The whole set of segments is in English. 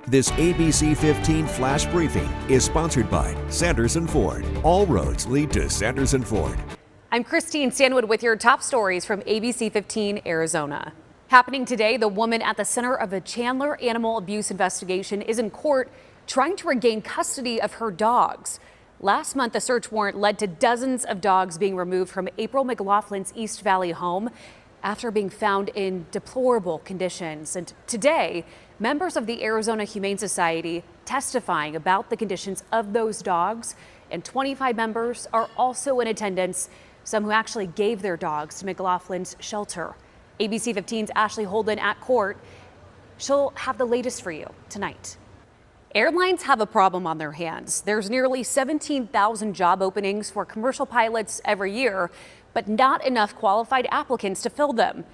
This ABC15 Flash Briefing is sponsored by Sanderson Ford. All roads lead to Sanderson Ford. I'm Christine Stanwood with your top stories from ABC15 Arizona. Happening today, the woman at the center of a Chandler animal abuse investigation is in court trying to regain custody of her dogs. Last month, a search warrant led to dozens of dogs being removed from April McLaughlin's East Valley home after being found in deplorable conditions. And today, members of the Arizona Humane Society testifying about the conditions of those dogs, and 25 members are also in attendance, some who actually gave their dogs to McLaughlin's shelter. ABC 15's Ashley Holden at court. She'll have the latest for you tonight. Airlines have a problem on their hands. There's nearly 17,000 job openings for commercial pilots every year, but not enough qualified applicants to fill them.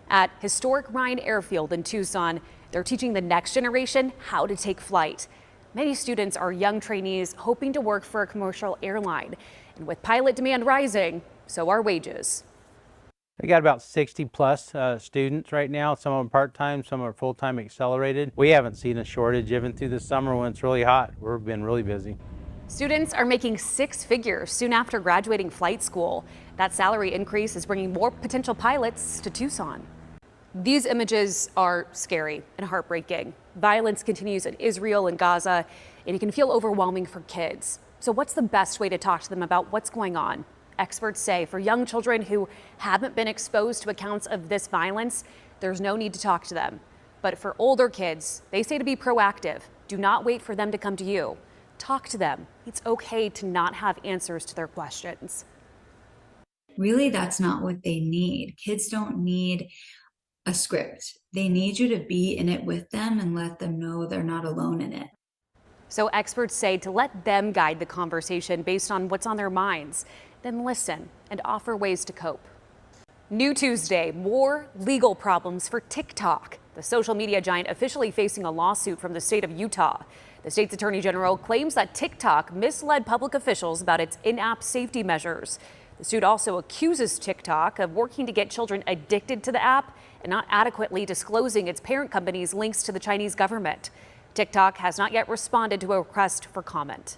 At historic Ryan Airfield in Tucson, they're teaching the next generation how to take flight. Many students are young trainees hoping to work for a commercial airline. And with pilot demand rising, so are wages. We got about 60 plus students right now. Some of them part-time, some are full-time accelerated. We haven't seen a shortage even through the summer when it's really hot. We've been really busy. Students are making six figures soon after graduating flight school. That salary increase is bringing more potential pilots to Tucson. These images are scary and heartbreaking. Violence continues in Israel and Gaza, and it can feel overwhelming for kids. So what's the best way to talk to them about what's going on? Experts say for young children who haven't been exposed to accounts of this violence, there's no need to talk to them. But for older kids, they say to be proactive. Do not wait for them to come to you. Talk to them. It's okay to not have answers to their questions. Really, that's not what they need. Kids don't need a script. They need you to be in it with them and let them know they're not alone in it. So experts say to let them guide the conversation based on what's on their minds, then listen and offer ways to cope. New Tuesday, more legal problems for TikTok. The social media giant officially facing a lawsuit from the state of Utah. The state's attorney general claims that TikTok misled public officials about its in-app safety measures. The suit also accuses TikTok of working to get children addicted to the app and not adequately disclosing its parent company's links to the Chinese government. TikTok has not yet responded to a request for comment.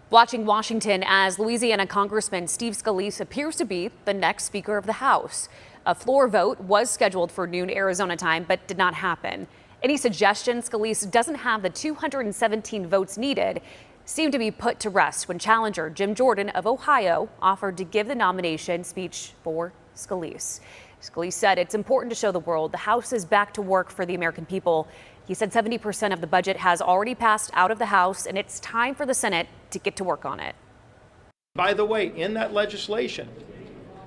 Watching Washington as Louisiana Congressman Steve Scalise appears to be the next Speaker of the House. A floor vote was scheduled for noon Arizona time, but did not happen. Any suggestions Scalise doesn't have the 217 votes needed seemed to be put to rest when challenger Jim Jordan of Ohio offered to give the nomination speech for Scalise. Scalise said it's important to show the world the House is back to work for the American people. He said 70% of the budget has already passed out of the House, and it's time for the Senate to get to work on it. By the way, in that legislation,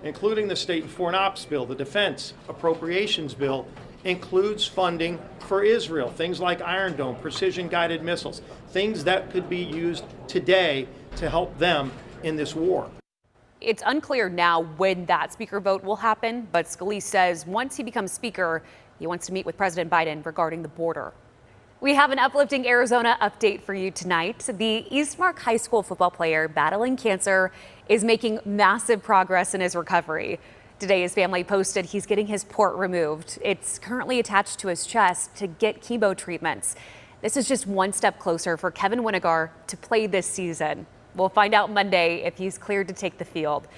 including the State and Foreign Ops Bill, the Defense Appropriations Bill, includes funding for Israel, things like Iron Dome, precision-guided missiles, things that could be used today to help them in this war. It's unclear now when that speaker vote will happen, but Scalise says once he becomes speaker, he wants to meet with President Biden regarding the border. We have an Uplifting Arizona update for you tonight. The Eastmark High School football player battling cancer is making massive progress in his recovery. Today, his family posted he's getting his port removed. It's currently attached to his chest to get chemo treatments. This is just one step closer for Kevin Winigar to play this season. We'll find out Monday if he's cleared to take the field.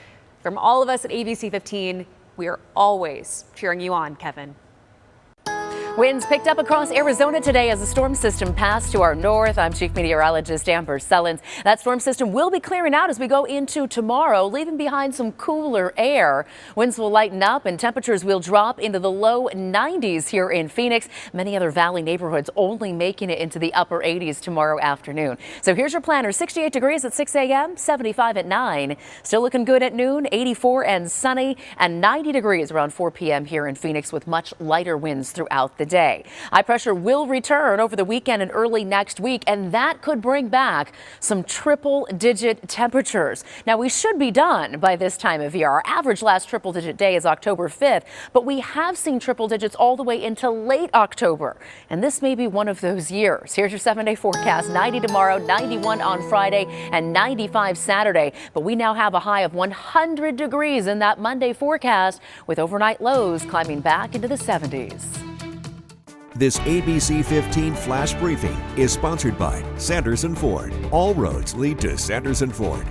From all of us at ABC 15, we are always cheering you on, Kevin. Winds picked up across Arizona today as a storm system passed to our north. I'm Chief Meteorologist Amber Sullins. That storm system will be clearing out as we go into tomorrow, leaving behind some cooler air. Winds will lighten up and temperatures will drop into the low 90s here in Phoenix. Many other valley neighborhoods only making it into the upper 80s tomorrow afternoon. So here's your planner. 68 degrees at 6 a.m., 75 at 9. Still looking good at noon, 84 and sunny, and 90 degrees around 4 p.m. here in Phoenix with much lighter winds throughout the day. High pressure will return over the weekend and early next week, and that could bring back some triple-digit temperatures. Now, we should be done by this time of year. Our average last triple-digit day is October 5th, but we have seen triple digits all the way into late October, and this may be one of those years. Here's your 7-day forecast. 90 tomorrow, 91 on Friday, and 95 Saturday. But we now have a high of 100 degrees in that Monday forecast, with overnight lows climbing back into the 70s. This ABC15 flash briefing is sponsored by Sanderson Ford. All roads lead to Sanderson Ford.